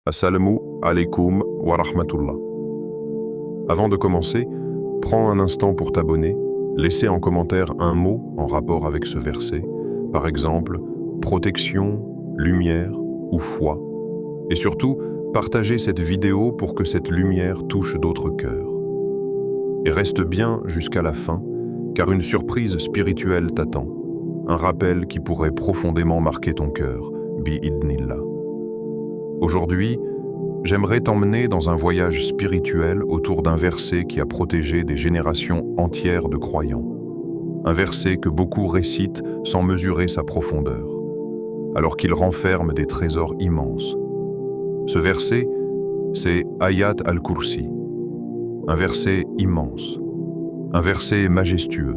Assalamu alaikum wa rahmatullah. Avant de commencer, prends un instant pour t'abonner, laisser en commentaire un mot en rapport avec ce verset, par exemple, protection, lumière ou foi. Et surtout, partagez cette vidéo pour que cette lumière touche d'autres cœurs. Et reste bien jusqu'à la fin, car une surprise spirituelle t'attend, un rappel qui pourrait profondément marquer ton cœur, bi-idnillah. Aujourd'hui, j'aimerais t'emmener dans un voyage spirituel autour d'un verset qui a protégé des générations entières de croyants. Un verset que beaucoup récitent sans mesurer sa profondeur, alors qu'il renferme des trésors immenses. Ce verset, c'est Ayat al-Kursi, un verset immense, un verset majestueux,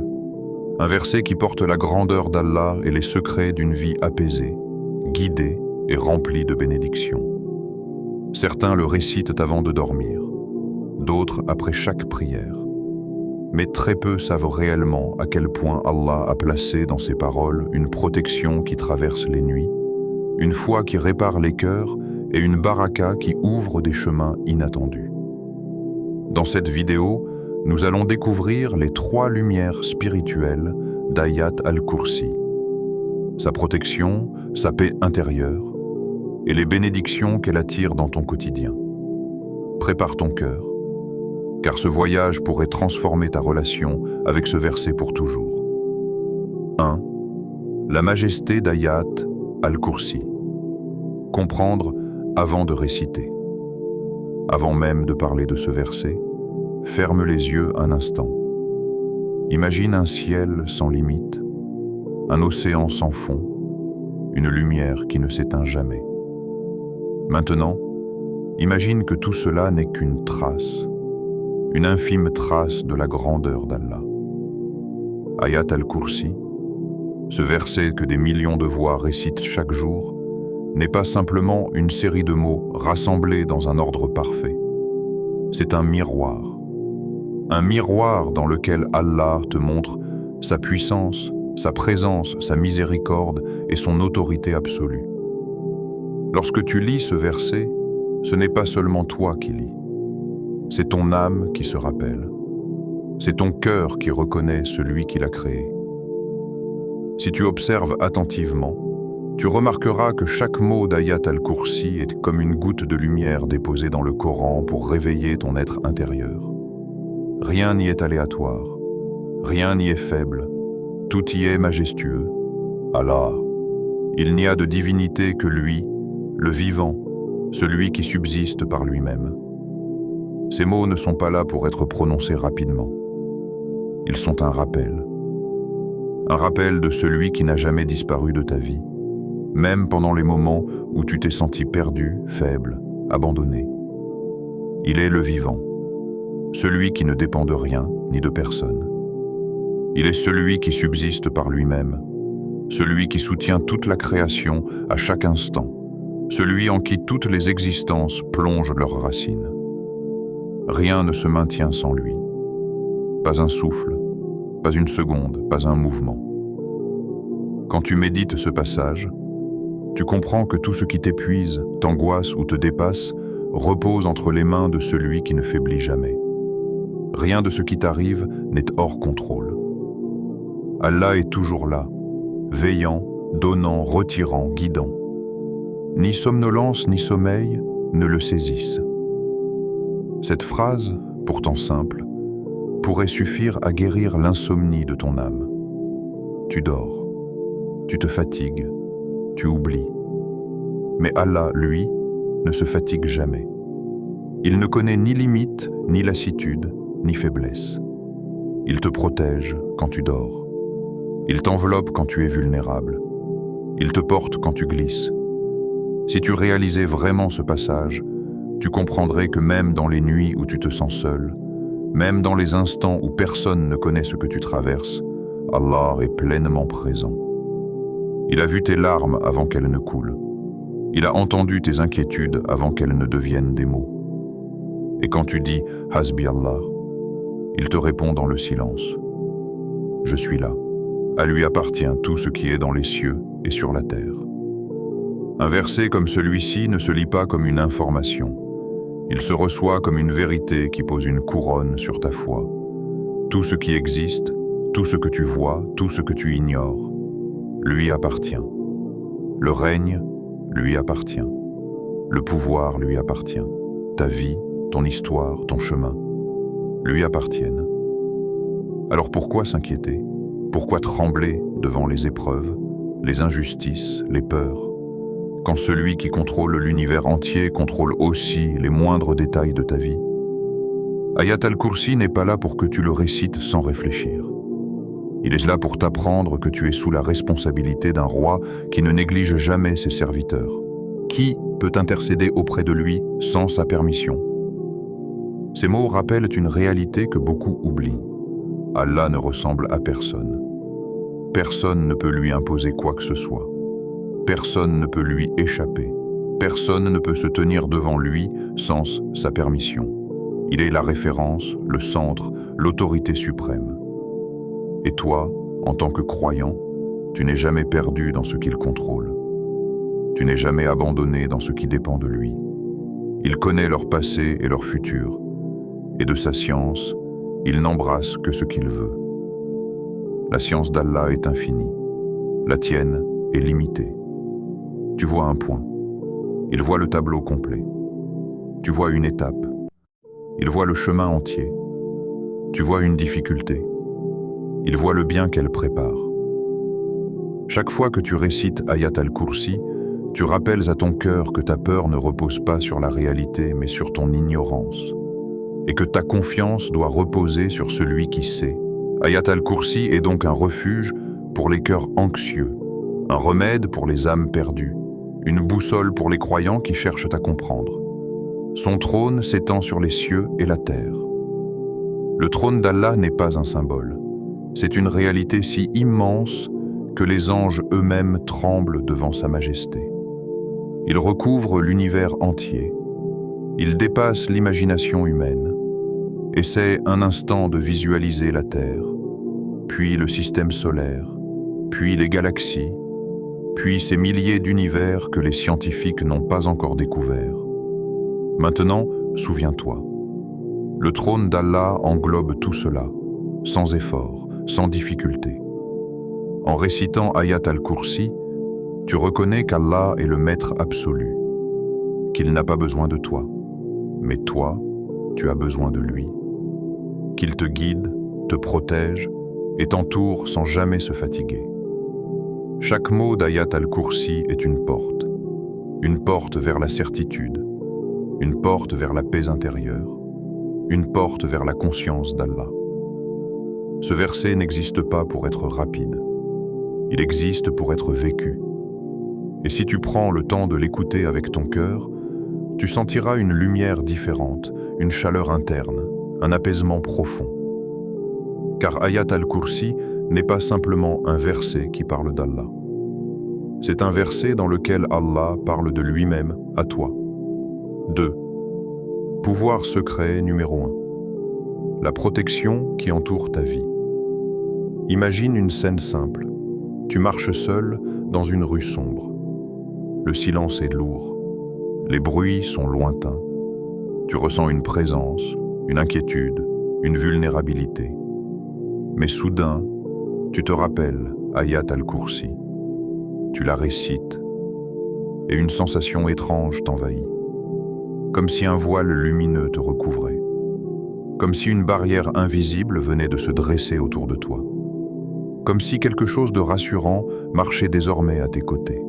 un verset qui porte la grandeur d'Allah et les secrets d'une vie apaisée, guidée et remplie de bénédictions. Certains le récitent avant de dormir, d'autres après chaque prière. Mais très peu savent réellement à quel point Allah a placé dans ses paroles une protection qui traverse les nuits, une foi qui répare les cœurs et une baraka qui ouvre des chemins inattendus. Dans cette vidéo, nous allons découvrir les 3 lumières spirituelles d'Ayat al-Kursi. Sa protection, sa paix intérieure, et les bénédictions qu'elle attire dans ton quotidien. Prépare ton cœur, car ce voyage pourrait transformer ta relation avec ce verset pour toujours. 1. La majesté d'Ayat al-Kursi. Comprendre avant de réciter. Avant même de parler de ce verset, ferme les yeux un instant. Imagine un ciel sans limite, un océan sans fond, une lumière qui ne s'éteint jamais. Maintenant, imagine que tout cela n'est qu'une trace, une infime trace de la grandeur d'Allah. Ayat al-Kursi, ce verset que des millions de voix récitent chaque jour, n'est pas simplement une série de mots rassemblés dans un ordre parfait. C'est un miroir dans lequel Allah te montre sa puissance, sa présence, sa miséricorde et son autorité absolue. Lorsque tu lis ce verset, ce n'est pas seulement toi qui lis. C'est ton âme qui se rappelle. C'est ton cœur qui reconnaît celui qui l'a créé. Si tu observes attentivement, tu remarqueras que chaque mot d'Ayat al-Kursi est comme une goutte de lumière déposée dans le Coran pour réveiller ton être intérieur. Rien n'y est aléatoire, rien n'y est faible, tout y est majestueux. Allah, il n'y a de divinité que lui, le vivant, celui qui subsiste par lui-même. Ces mots ne sont pas là pour être prononcés rapidement. Ils sont un rappel de celui qui n'a jamais disparu de ta vie, même pendant les moments où tu t'es senti perdu, faible, abandonné. Il est le vivant, celui qui ne dépend de rien ni de personne. Il est celui qui subsiste par lui-même, celui qui soutient toute la création à chaque instant, celui en qui toutes les existences plongent leurs racines. Rien ne se maintient sans lui. Pas un souffle, pas une seconde, pas un mouvement. Quand tu médites ce passage, tu comprends que tout ce qui t'épuise, t'angoisse ou te dépasse repose entre les mains de celui qui ne faiblit jamais. Rien de ce qui t'arrive n'est hors contrôle. Allah est toujours là, veillant, donnant, retirant, guidant. Ni somnolence ni sommeil ne le saisissent. Cette phrase, pourtant simple, pourrait suffire à guérir l'insomnie de ton âme. Tu dors, tu te fatigues, tu oublies. Mais Allah, lui, ne se fatigue jamais. Il ne connaît ni limite, ni lassitude, ni faiblesse. Il te protège quand tu dors. Il t'enveloppe quand tu es vulnérable. Il te porte quand tu glisses. Si tu réalisais vraiment ce passage, tu comprendrais que même dans les nuits où tu te sens seul, même dans les instants où personne ne connaît ce que tu traverses, Allah est pleinement présent. Il a vu tes larmes avant qu'elles ne coulent. Il a entendu tes inquiétudes avant qu'elles ne deviennent des mots. Et quand tu dis « Hasbi Allah », il te répond dans le silence. « Je suis là. À lui appartient tout ce qui est dans les cieux et sur la terre. » Un verset comme celui-ci ne se lit pas comme une information. Il se reçoit comme une vérité qui pose une couronne sur ta foi. Tout ce qui existe, tout ce que tu vois, tout ce que tu ignores, lui appartient. Le règne lui appartient. Le pouvoir lui appartient. Ta vie, ton histoire, ton chemin, lui appartiennent. Alors pourquoi s'inquiéter? Pourquoi trembler devant les épreuves, les injustices, les peurs, quand celui qui contrôle l'univers entier contrôle aussi les moindres détails de ta vie? Ayat al-Kursi n'est pas là pour que tu le récites sans réfléchir. Il est là pour t'apprendre que tu es sous la responsabilité d'un roi qui ne néglige jamais ses serviteurs. Qui peut intercéder auprès de lui sans sa permission? Ces mots rappellent une réalité que beaucoup oublient. Allah ne ressemble à personne. Personne ne peut lui imposer quoi que ce soit. Personne ne peut lui échapper. Personne ne peut se tenir devant lui sans sa permission. Il est la référence, le centre, l'autorité suprême. Et toi, en tant que croyant, tu n'es jamais perdu dans ce qu'il contrôle. Tu n'es jamais abandonné dans ce qui dépend de lui. Il connaît leur passé et leur futur, et de sa science, il n'embrasse que ce qu'il veut. La science d'Allah est infinie. La tienne est limitée. Tu vois un point. Il voit le tableau complet. Tu vois une étape. Il voit le chemin entier. Tu vois une difficulté. Il voit le bien qu'elle prépare. Chaque fois que tu récites Ayat al-Kursi, tu rappelles à ton cœur que ta peur ne repose pas sur la réalité, mais sur ton ignorance, et que ta confiance doit reposer sur celui qui sait. Ayat al-Kursi est donc un refuge pour les cœurs anxieux, un remède pour les âmes perdues, une boussole pour les croyants qui cherchent à comprendre. Son trône s'étend sur les cieux et la terre. Le trône d'Allah n'est pas un symbole. C'est une réalité si immense que les anges eux-mêmes tremblent devant sa majesté. Il recouvre l'univers entier. Il dépasse l'imagination humaine. Essaie un instant de visualiser la Terre, puis le système solaire, puis les galaxies, puis ces milliers d'univers que les scientifiques n'ont pas encore découverts. Maintenant, souviens-toi. Le trône d'Allah englobe tout cela, sans effort, sans difficulté. En récitant Ayat al-Kursi, tu reconnais qu'Allah est le maître absolu, qu'il n'a pas besoin de toi, mais toi, tu as besoin de lui, qu'il te guide, te protège et t'entoure sans jamais se fatiguer. Chaque mot d'Ayat al-Kursi est une porte vers la certitude, une porte vers la paix intérieure, une porte vers la conscience d'Allah. Ce verset n'existe pas pour être rapide, il existe pour être vécu. Et si tu prends le temps de l'écouter avec ton cœur, tu sentiras une lumière différente, une chaleur interne, un apaisement profond. Car Ayat al-Kursi n'est pas simplement un verset qui parle d'Allah. C'est un verset dans lequel Allah parle de lui-même à toi. 2. Pouvoir secret numéro 1. La protection qui entoure ta vie. Imagine une scène simple. Tu marches seul dans une rue sombre. Le silence est lourd. Les bruits sont lointains. Tu ressens une présence, une inquiétude, une vulnérabilité. Mais soudain, tu te rappelles Ayat al-Kursi. Tu la récites et une sensation étrange t'envahit. Comme si un voile lumineux te recouvrait. Comme si une barrière invisible venait de se dresser autour de toi. Comme si quelque chose de rassurant marchait désormais à tes côtés.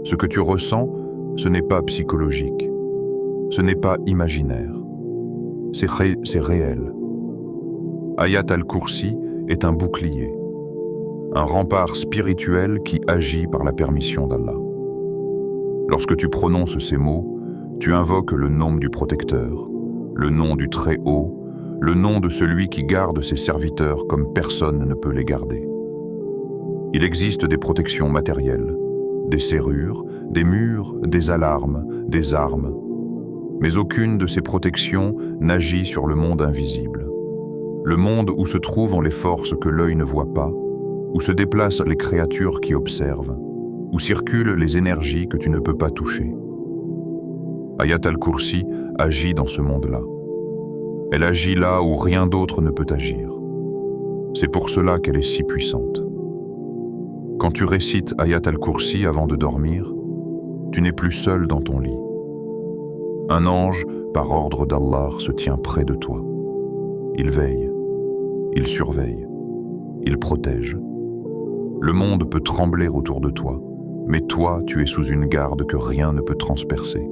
Ce que tu ressens, ce n'est pas psychologique, ce n'est pas imaginaire, c'est réel. Ayat al-Kursi est un bouclier, un rempart spirituel qui agit par la permission d'Allah. Lorsque tu prononces ces mots, tu invoques le nom du protecteur, le nom du Très-Haut, le nom de celui qui garde ses serviteurs comme personne ne peut les garder. Il existe des protections matérielles, des serrures, des murs, des alarmes, des armes. Mais aucune de ces protections n'agit sur le monde invisible. Le monde où se trouvent les forces que l'œil ne voit pas, où se déplacent les créatures qui observent, où circulent les énergies que tu ne peux pas toucher. Ayat al-Kursi agit dans ce monde-là. Elle agit là où rien d'autre ne peut agir. C'est pour cela qu'elle est si puissante. Quand tu récites Ayat al-Kursi avant de dormir, tu n'es plus seul dans ton lit. Un ange, par ordre d'Allah, se tient près de toi. Il veille, il surveille, il protège. Le monde peut trembler autour de toi, mais toi, tu es sous une garde que rien ne peut transpercer.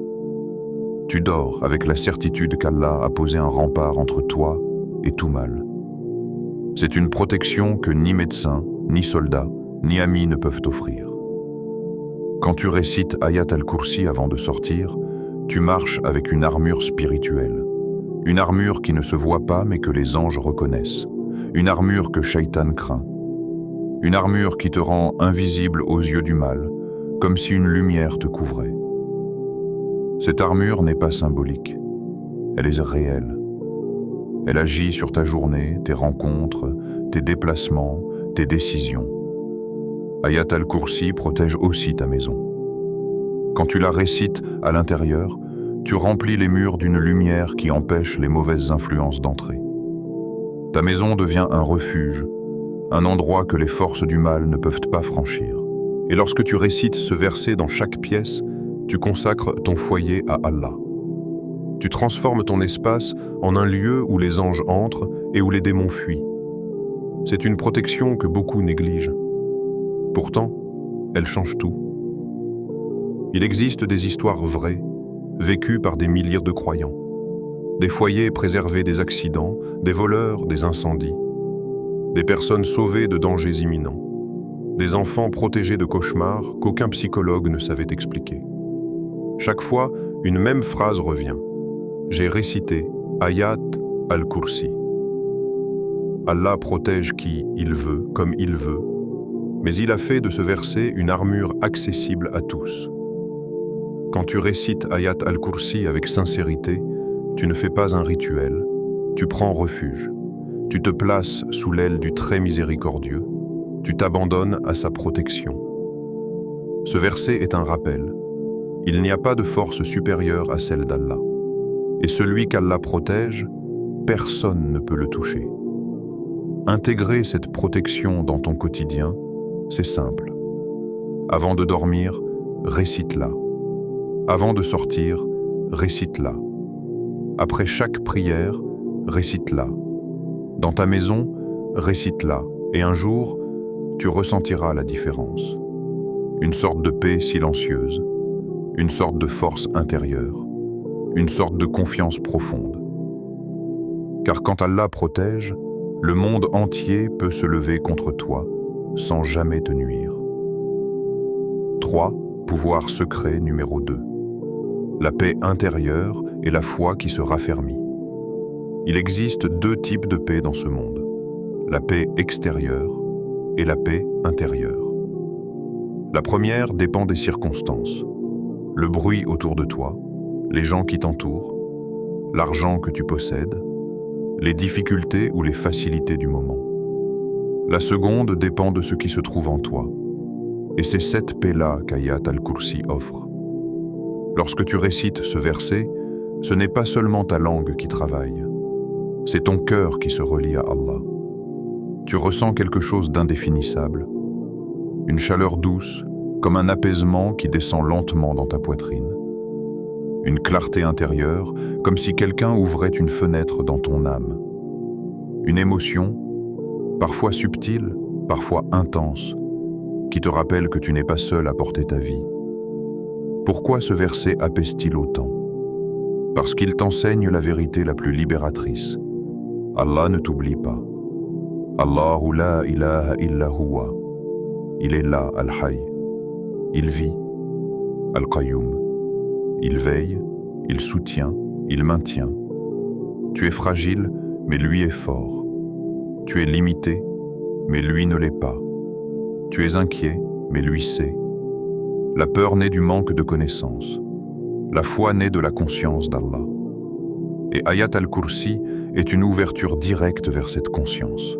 Tu dors avec la certitude qu'Allah a posé un rempart entre toi et tout mal. C'est une protection que ni médecin, ni soldat, ni amis ne peuvent t'offrir. Quand tu récites Ayat al-Kursi avant de sortir, tu marches avec une armure spirituelle. Une armure qui ne se voit pas mais que les anges reconnaissent. Une armure que Shaitan craint. Une armure qui te rend invisible aux yeux du mal, comme si une lumière te couvrait. Cette armure n'est pas symbolique. Elle est réelle. Elle agit sur ta journée, tes rencontres, tes déplacements, tes décisions. Ayat al-Kursi protège aussi ta maison. Quand tu la récites à l'intérieur, tu remplis les murs d'une lumière qui empêche les mauvaises influences d'entrer. Ta maison devient un refuge, un endroit que les forces du mal ne peuvent pas franchir. Et lorsque tu récites ce verset dans chaque pièce, tu consacres ton foyer à Allah. Tu transformes ton espace en un lieu où les anges entrent et où les démons fuient. C'est une protection que beaucoup négligent. Pourtant, elle change tout. Il existe des histoires vraies, vécues par des milliers de croyants. Des foyers préservés des accidents, des voleurs, des incendies. Des personnes sauvées de dangers imminents. Des enfants protégés de cauchemars qu'aucun psychologue ne savait expliquer. Chaque fois, une même phrase revient. J'ai récité Ayat al-Kursi. Allah protège qui il veut, comme il veut, mais il a fait de ce verset une armure accessible à tous. Quand tu récites Ayat al-Kursi avec sincérité, tu ne fais pas un rituel, tu prends refuge. Tu te places sous l'aile du très miséricordieux, tu t'abandonnes à sa protection. Ce verset est un rappel. Il n'y a pas de force supérieure à celle d'Allah. Et celui qu'Allah protège, personne ne peut le toucher. Intégrer cette protection dans ton quotidien, c'est simple. Avant de dormir, récite-la. Avant de sortir, récite-la. Après chaque prière, récite-la. Dans ta maison, récite-la. Et un jour, tu ressentiras la différence. Une sorte de paix silencieuse, une sorte de force intérieure, une sorte de confiance profonde. Car quand Allah protège, le monde entier peut se lever contre toi sans jamais te nuire. 3. Pouvoir secret numéro 2. La paix intérieure et la foi qui se raffermit. Il existe 2 types de paix dans ce monde, la paix extérieure et la paix intérieure. La première dépend des circonstances, le bruit autour de toi, les gens qui t'entourent, l'argent que tu possèdes, les difficultés ou les facilités du moment. La seconde dépend de ce qui se trouve en toi. Et c'est cette paix-là qu'Ayat al-Kursi offre. Lorsque tu récites ce verset, ce n'est pas seulement ta langue qui travaille, c'est ton cœur qui se relie à Allah. Tu ressens quelque chose d'indéfinissable, une chaleur douce, comme un apaisement qui descend lentement dans ta poitrine. Une clarté intérieure, comme si quelqu'un ouvrait une fenêtre dans ton âme. Une émotion, parfois subtile, parfois intense, qui te rappelle que tu n'es pas seul à porter ta vie. Pourquoi ce verset apaise-t-il autant? Parce qu'il t'enseigne la vérité la plus libératrice. Allah ne t'oublie pas. Allahu la ilaha illa huwa. Il est là, Al-Hayy. Il vit, Al-Qayyum. Il veille, il soutient, il maintient. Tu es fragile, mais lui est fort. Tu es limité, mais lui ne l'est pas. Tu es inquiet, mais lui sait. La peur naît du manque de connaissance. La foi naît de la conscience d'Allah. Et Ayat al-Kursi est une ouverture directe vers cette conscience.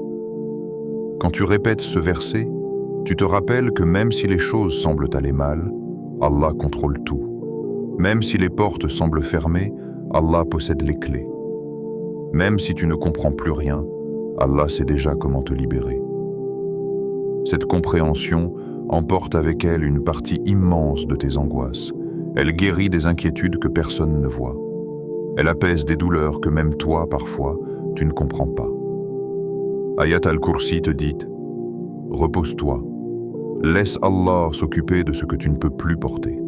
Quand tu répètes ce verset, Tu te rappelles que même si les choses semblent aller mal, Allah contrôle tout. Même si les portes semblent fermées, Allah possède les clés. Même si tu ne comprends plus rien, Allah sait déjà comment te libérer. Cette compréhension emporte avec elle une partie immense de tes angoisses. Elle guérit des inquiétudes que personne ne voit. Elle apaise des douleurs que même toi, parfois, tu ne comprends pas. Ayat al-Kursi te dit « Repose-toi. Laisse Allah s'occuper de ce que tu ne peux plus porter. »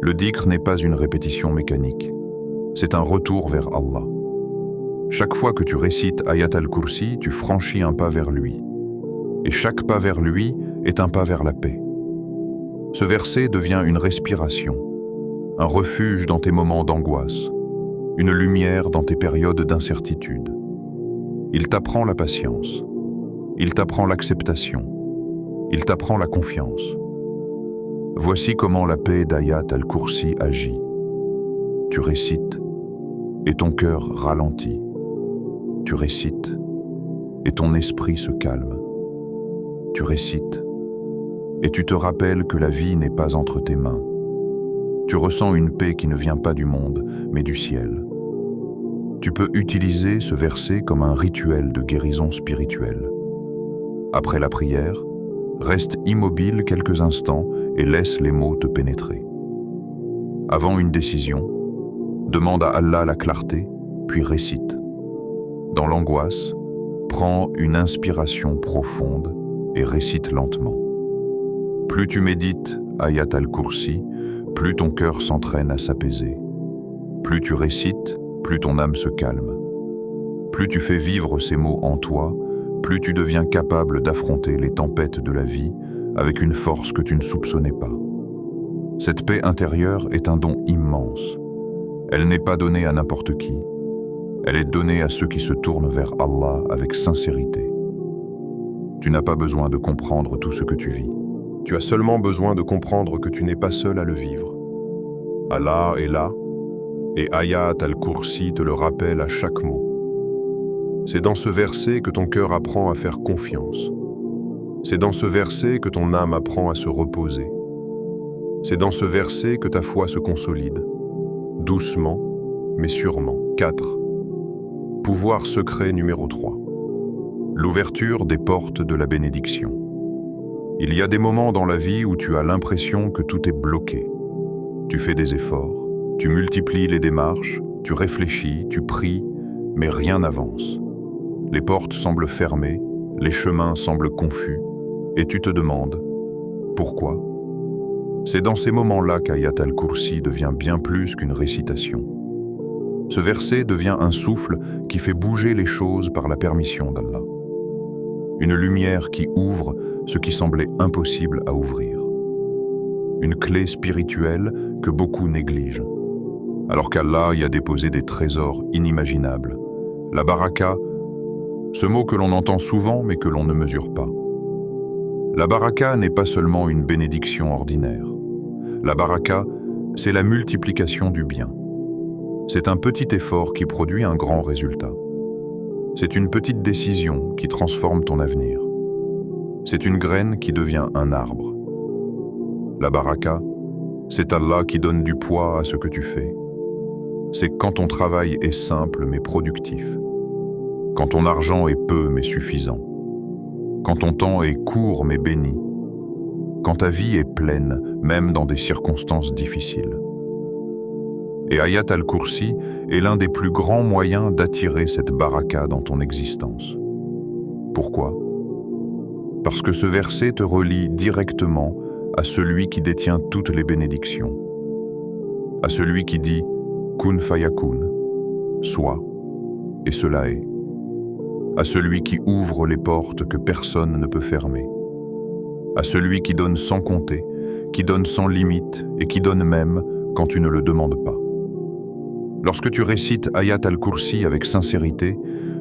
Le dhikr n'est pas une répétition mécanique. C'est un retour vers Allah. Chaque fois que tu récites Ayat al-Kursi, tu franchis un pas vers lui. Et chaque pas vers lui est un pas vers la paix. Ce verset devient une respiration, un refuge dans tes moments d'angoisse, une lumière dans tes périodes d'incertitude. Il t'apprend la patience, il t'apprend l'acceptation, il t'apprend la confiance. Voici comment la paix d'Ayat al-Kursi agit. Tu récites et ton cœur ralentit. Tu récites et ton esprit se calme. Tu récites et tu te rappelles que la vie n'est pas entre tes mains. Tu ressens une paix qui ne vient pas du monde, mais du ciel. Tu peux utiliser ce verset comme un rituel de guérison spirituelle. Après la prière, reste immobile quelques instants et laisse les mots te pénétrer. Avant une décision, demande à Allah la clarté, puis récite. Dans l'angoisse, prends une inspiration profonde et récite lentement. Plus tu médites Ayat al-Kursi, plus ton cœur s'entraîne à s'apaiser. Plus tu récites, plus ton âme se calme. Plus tu fais vivre ces mots en toi, plus tu deviens capable d'affronter les tempêtes de la vie avec une force que tu ne soupçonnais pas. Cette paix intérieure est un don immense. Elle n'est pas donnée à n'importe qui. Elle est donnée à ceux qui se tournent vers Allah avec sincérité. Tu n'as pas besoin de comprendre tout ce que tu vis. Tu as seulement besoin de comprendre que tu n'es pas seul à le vivre. Allah est là, et Ayat al-Kursi te le rappelle à chaque mot. C'est dans ce verset que ton cœur apprend à faire confiance. C'est dans ce verset que ton âme apprend à se reposer. C'est dans ce verset que ta foi se consolide, doucement, mais sûrement. 4. Pouvoir secret numéro 3. L'ouverture des portes de la bénédiction. Il y a des moments dans la vie où tu as l'impression que tout est bloqué. Tu fais des efforts, tu multiplies les démarches, tu réfléchis, tu pries, mais rien n'avance. Les portes semblent fermées, les chemins semblent confus, et tu te demandes « Pourquoi ?» C'est dans ces moments-là qu'Ayat al-Kursi devient bien plus qu'une récitation. Ce verset devient un souffle qui fait bouger les choses par la permission d'Allah. Une lumière qui ouvre ce qui semblait impossible à ouvrir. Une clé spirituelle que beaucoup négligent. Alors qu'Allah y a déposé des trésors inimaginables. La baraka, ce mot que l'on entend souvent mais que l'on ne mesure pas. La baraka n'est pas seulement une bénédiction ordinaire. La baraka, c'est la multiplication du bien. C'est un petit effort qui produit un grand résultat. C'est une petite décision qui transforme ton avenir. C'est une graine qui devient un arbre. La baraka, c'est Allah qui donne du poids à ce que tu fais. C'est quand ton travail est simple mais productif. Quand ton argent est peu mais suffisant. Quand ton temps est court mais béni. Quand ta vie est pleine, même dans des circonstances difficiles. Et Ayat al-Kursi est l'un des plus grands moyens d'attirer cette baraka dans ton existence. Pourquoi ? Parce que ce verset te relie directement à celui qui détient toutes les bénédictions. À celui qui dit « Kun fayakun », soit, et cela est. À celui qui ouvre les portes que personne ne peut fermer. À celui qui donne sans compter, qui donne sans limite et qui donne même quand tu ne le demandes pas. Lorsque tu récites Ayat al-Kursi avec sincérité,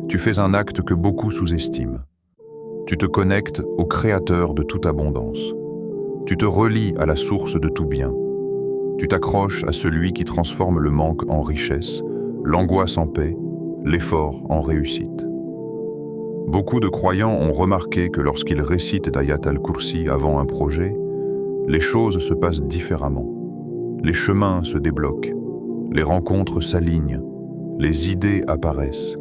tu fais un acte que beaucoup sous-estiment. Tu te connectes au Créateur de toute abondance. Tu te relies à la source de tout bien. Tu t'accroches à celui qui transforme le manque en richesse, l'angoisse en paix, l'effort en réussite. Beaucoup de croyants ont remarqué que lorsqu'ils récitent d'Ayat al-Kursi avant un projet, les choses se passent différemment. Les chemins se débloquent, les rencontres s'alignent, les idées apparaissent,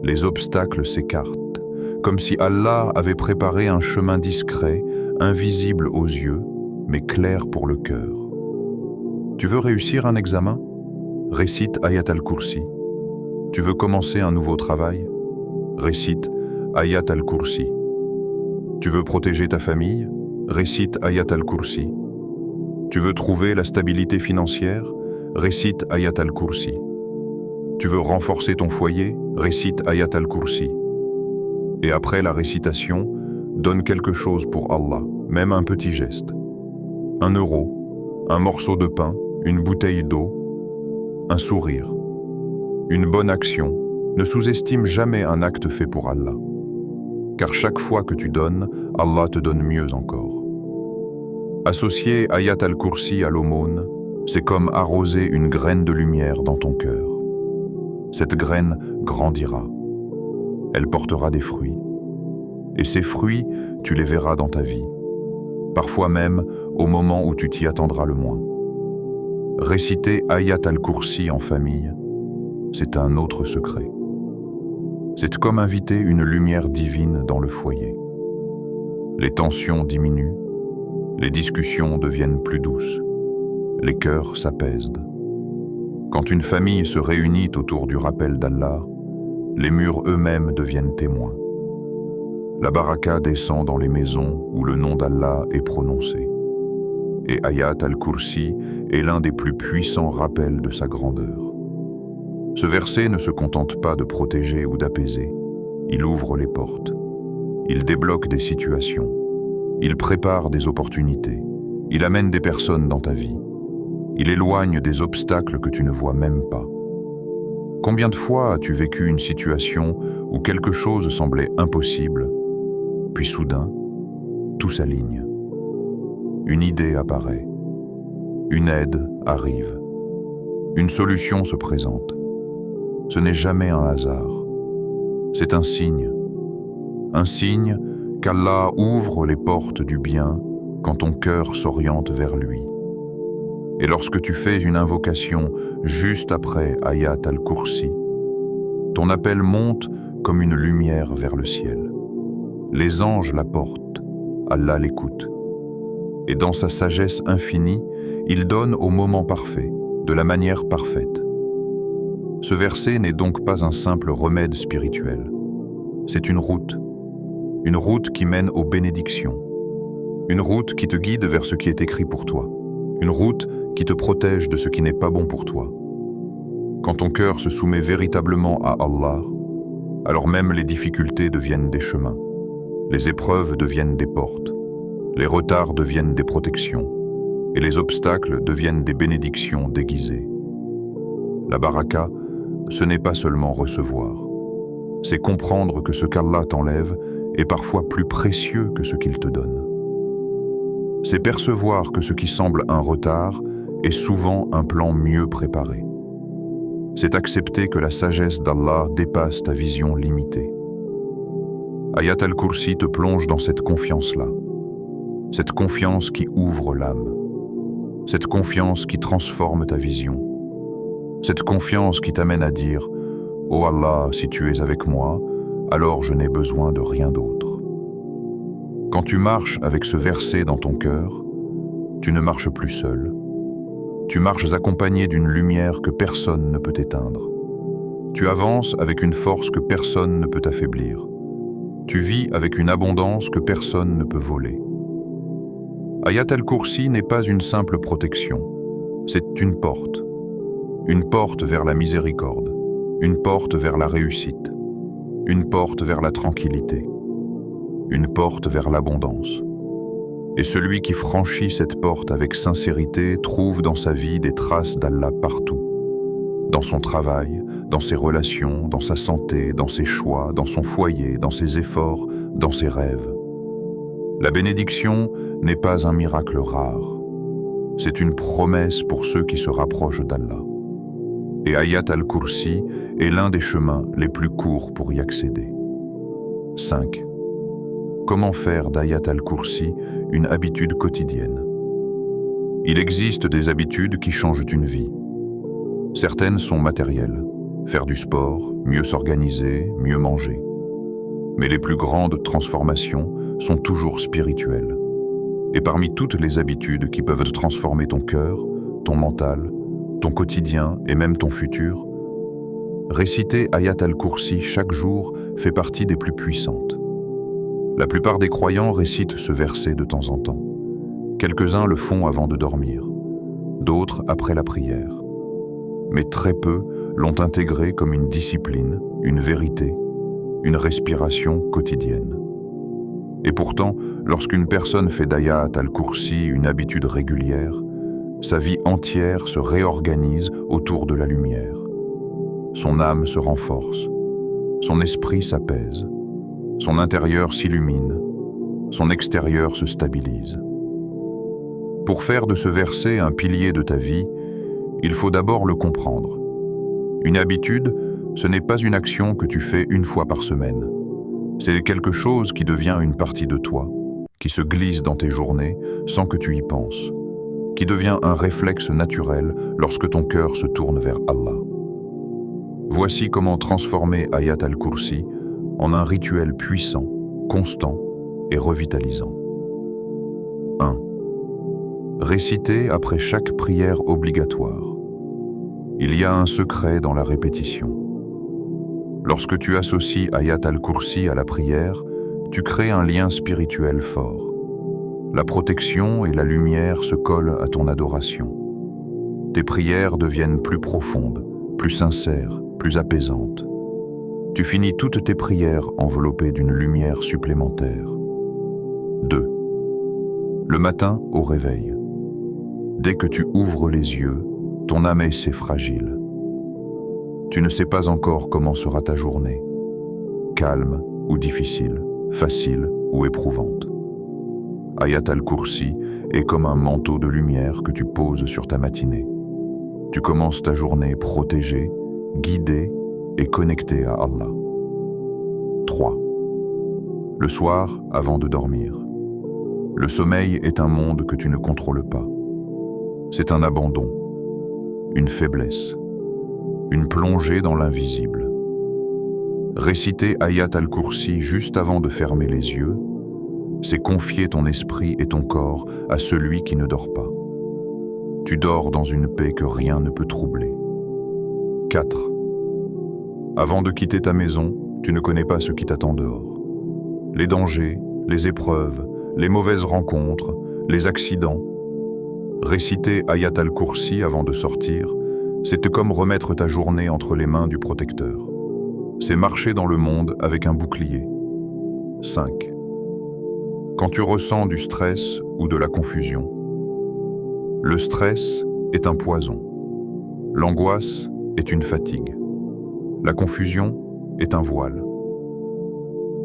les obstacles s'écartent, comme si Allah avait préparé un chemin discret, invisible aux yeux, mais clair pour le cœur. Tu veux réussir un examen? Récite Ayat al-Kursi. Tu veux commencer un nouveau travail? Récite Ayat al-Kursi. Tu veux protéger ta famille? Récite Ayat al-Kursi. Tu veux trouver la stabilité financière? Récite Ayat al-Kursi. Tu veux renforcer ton foyer? Récite Ayat al-Kursi. Et après la récitation, donne quelque chose pour Allah, même un petit geste. 1 euro, un morceau de pain, une bouteille d'eau, un sourire. Une bonne action. Ne sous-estime jamais un acte fait pour Allah. Car chaque fois que tu donnes, Allah te donne mieux encore. Associer Ayat al-Kursi à l'aumône, c'est comme arroser une graine de lumière dans ton cœur. Cette graine grandira. Elle portera des fruits. Et ces fruits, tu les verras dans ta vie. Parfois même au moment où tu t'y attendras le moins. Réciter Ayat al-Kursi en famille, c'est un autre secret. C'est comme inviter une lumière divine dans le foyer. Les tensions diminuent, les discussions deviennent plus douces, les cœurs s'apaisent. Quand une famille se réunit autour du rappel d'Allah, les murs eux-mêmes deviennent témoins. La baraka descend dans les maisons où le nom d'Allah est prononcé. Et Ayat al-Kursi est l'un des plus puissants rappels de sa grandeur. Ce verset ne se contente pas de protéger ou d'apaiser, il ouvre les portes. Il débloque des situations, il prépare des opportunités, il amène des personnes dans ta vie. Il éloigne des obstacles que tu ne vois même pas. Combien de fois as-tu vécu une situation où quelque chose semblait impossible, puis soudain, tout s'aligne. Une idée apparaît, une aide arrive, une solution se présente. Ce n'est jamais un hasard, c'est un signe qu'Allah ouvre les portes du bien quand ton cœur s'oriente vers lui. Et lorsque tu fais une invocation juste après Ayat al-Kursi, ton appel monte comme une lumière vers le ciel. Les anges la portent, Allah l'écoute. Et dans sa sagesse infinie, il donne au moment parfait, de la manière parfaite. Ce verset n'est donc pas un simple remède spirituel. C'est une route qui mène aux bénédictions, une route qui te guide vers ce qui est écrit pour toi, une route qui te protège de ce qui n'est pas bon pour toi. Quand ton cœur se soumet véritablement à Allah, alors même les difficultés deviennent des chemins, les épreuves deviennent des portes, les retards deviennent des protections, et les obstacles deviennent des bénédictions déguisées. La baraka, ce n'est pas seulement recevoir, c'est comprendre que ce qu'Allah t'enlève est parfois plus précieux que ce qu'il te donne. C'est percevoir que ce qui semble un retard est souvent un plan mieux préparé. C'est accepter que la sagesse d'Allah dépasse ta vision limitée. Ayat al-Kursi te plonge dans cette confiance-là, cette confiance qui ouvre l'âme, cette confiance qui transforme ta vision, cette confiance qui t'amène à dire « Oh Allah, si tu es avec moi, alors je n'ai besoin de rien d'autre. » Quand tu marches avec ce verset dans ton cœur, tu ne marches plus seul. Tu marches accompagné d'une lumière que personne ne peut éteindre. Tu avances avec une force que personne ne peut affaiblir. Tu vis avec une abondance que personne ne peut voler. Ayat al-Kursi n'est pas une simple protection, c'est une porte vers la miséricorde, une porte vers la réussite, une porte vers la tranquillité, une porte vers l'abondance. Et celui qui franchit cette porte avec sincérité trouve dans sa vie des traces d'Allah partout, dans son travail, dans ses relations, dans sa santé, dans ses choix, dans son foyer, dans ses efforts, dans ses rêves. La bénédiction n'est pas un miracle rare, c'est une promesse pour ceux qui se rapprochent d'Allah. Et Ayat al-Kursi est l'un des chemins les plus courts pour y accéder. 5. Comment faire d'Ayat al-Kursi une habitude quotidienne? Il existe des habitudes qui changent une vie. Certaines sont matérielles, faire du sport, mieux s'organiser, mieux manger. Mais les plus grandes transformations sont toujours spirituelles. Et parmi toutes les habitudes qui peuvent transformer ton cœur, ton mental, ton quotidien et même ton futur, réciter Ayat al-Kursi chaque jour fait partie des plus puissantes. La plupart des croyants récitent ce verset de temps en temps. Quelques-uns le font avant de dormir, d'autres après la prière. Mais très peu l'ont intégré comme une discipline, une vérité, une respiration quotidienne. Et pourtant, lorsqu'une personne fait d'Ayat al-Kursi une habitude régulière, sa vie entière se réorganise autour de la lumière. Son âme se renforce, son esprit s'apaise, son intérieur s'illumine, son extérieur se stabilise. Pour faire de ce verset un pilier de ta vie, il faut d'abord le comprendre. Une habitude, ce n'est pas une action que tu fais une fois par semaine. C'est quelque chose qui devient une partie de toi, qui se glisse dans tes journées sans que tu y penses, qui devient un réflexe naturel lorsque ton cœur se tourne vers Allah. Voici comment transformer Ayat al-Kursi en un rituel puissant, constant et revitalisant. 1. Réciter après chaque prière obligatoire. Il y a un secret dans la répétition. Lorsque tu associes Ayat al-Kursi à la prière, tu crées un lien spirituel fort. La protection et la lumière se collent à ton adoration. Tes prières deviennent plus profondes, plus sincères, plus apaisantes. Tu finis toutes tes prières enveloppées d'une lumière supplémentaire. 2. Le matin au réveil. Dès que tu ouvres les yeux, ton âme est fragile. Tu ne sais pas encore comment sera ta journée, calme ou difficile, facile ou éprouvante. Ayat al-Kursi est comme un manteau de lumière que tu poses sur ta matinée. Tu commences ta journée protégé, guidé et connecté à Allah. 3. Le soir, avant de dormir. Le sommeil est un monde que tu ne contrôles pas. C'est un abandon, une faiblesse, une plongée dans l'invisible. Réciter Ayat al-Kursi juste avant de fermer les yeux, c'est confier ton esprit et ton corps à celui qui ne dort pas. Tu dors dans une paix que rien ne peut troubler. 4. Avant de quitter ta maison, tu ne connais pas ce qui t'attend dehors. Les dangers, les épreuves, les mauvaises rencontres, les accidents. Réciter Ayat al-Kursi avant de sortir, c'est comme remettre ta journée entre les mains du protecteur. C'est marcher dans le monde avec un bouclier. 5. Quand tu ressens du stress ou de la confusion, le stress est un poison. L'angoisse est une fatigue. La confusion est un voile.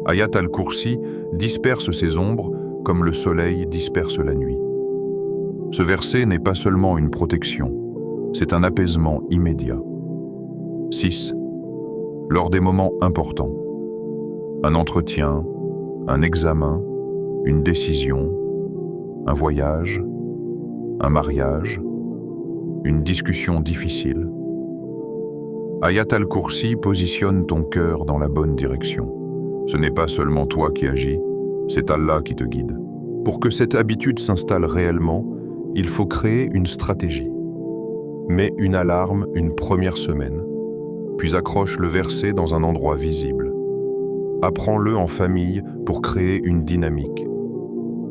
Ayat al-Kursi disperse ces ombres comme le soleil disperse la nuit. Ce verset n'est pas seulement une protection, c'est un apaisement immédiat. 6. Lors des moments importants, un entretien, un examen, une décision, un voyage, un mariage, une discussion difficile, Ayat al-Kursi positionne ton cœur dans la bonne direction. Ce n'est pas seulement toi qui agis, c'est Allah qui te guide. Pour que cette habitude s'installe réellement, il faut créer une stratégie. Mets une alarme une première semaine, puis accroche le verset dans un endroit visible. Apprends-le en famille pour créer une dynamique.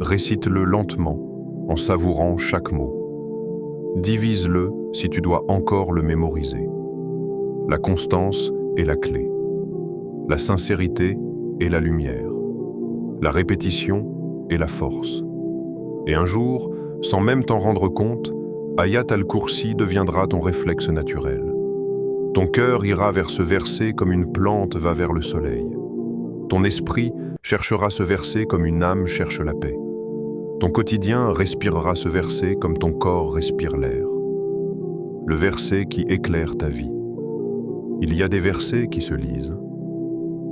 Récite-le lentement, en savourant chaque mot. Divise-le si tu dois encore le mémoriser. La constance est la clé. La sincérité est la lumière. La répétition est la force. Et un jour, sans même t'en rendre compte, Ayat al-Kursi deviendra ton réflexe naturel. Ton cœur ira vers ce verset comme une plante va vers le soleil. Ton esprit cherchera ce verset comme une âme cherche la paix. Ton quotidien respirera ce verset comme ton corps respire l'air. Le verset qui éclaire ta vie. Il y a des versets qui se lisent,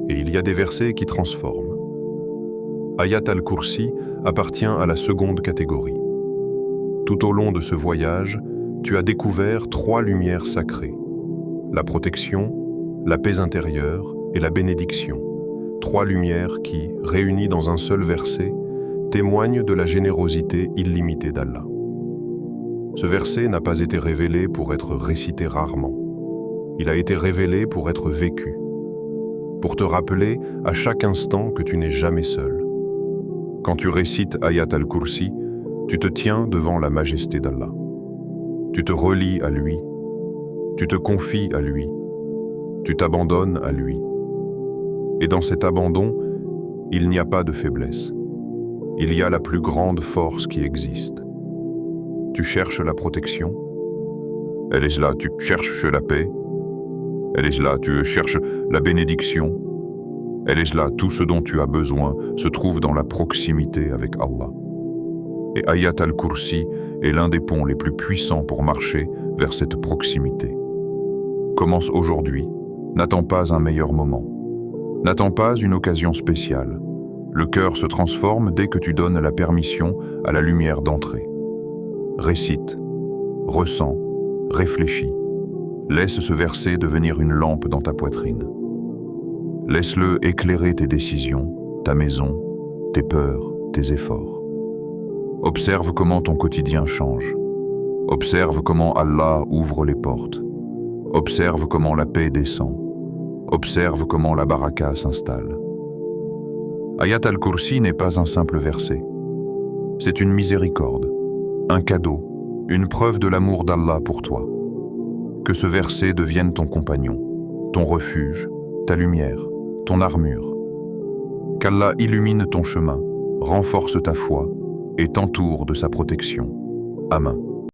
et il y a des versets qui transforment. Ayat al-Kursi appartient à la seconde catégorie. Tout au long de ce voyage, tu as découvert 3 lumières sacrées. La protection, la paix intérieure et la bénédiction. 3 lumières qui, réunies dans un seul verset, témoignent de la générosité illimitée d'Allah. Ce verset n'a pas été révélé pour être récité rarement. Il a été révélé pour être vécu, pour te rappeler à chaque instant que tu n'es jamais seul. Quand tu récites Ayat al-Kursi, tu te tiens devant la majesté d'Allah. Tu te relis à lui, tu te confies à lui, tu t'abandonnes à lui. Et dans cet abandon, il n'y a pas de faiblesse. Il y a la plus grande force qui existe. Tu cherches la protection, elle est là, tu cherches la paix, elle est là, tu cherches la bénédiction, elle est là, tout ce dont tu as besoin se trouve dans la proximité avec Allah. Et Ayat al-Kursi est l'un des ponts les plus puissants pour marcher vers cette proximité. Commence aujourd'hui, n'attends pas un meilleur moment. N'attends pas une occasion spéciale. Le cœur se transforme dès que tu donnes la permission à la lumière d'entrer. Récite, ressens, réfléchis. Laisse ce verset devenir une lampe dans ta poitrine. Laisse-le éclairer tes décisions, ta maison, tes peurs, tes efforts. Observe comment ton quotidien change. Observe comment Allah ouvre les portes. Observe comment la paix descend. Observe comment la baraka s'installe. Ayat al-Kursi n'est pas un simple verset. C'est une miséricorde, un cadeau, une preuve de l'amour d'Allah pour toi. Que ce verset devienne ton compagnon, ton refuge, ta lumière, ton armure. Qu'Allah illumine ton chemin, renforce ta foi et t'entoure de sa protection. Amen.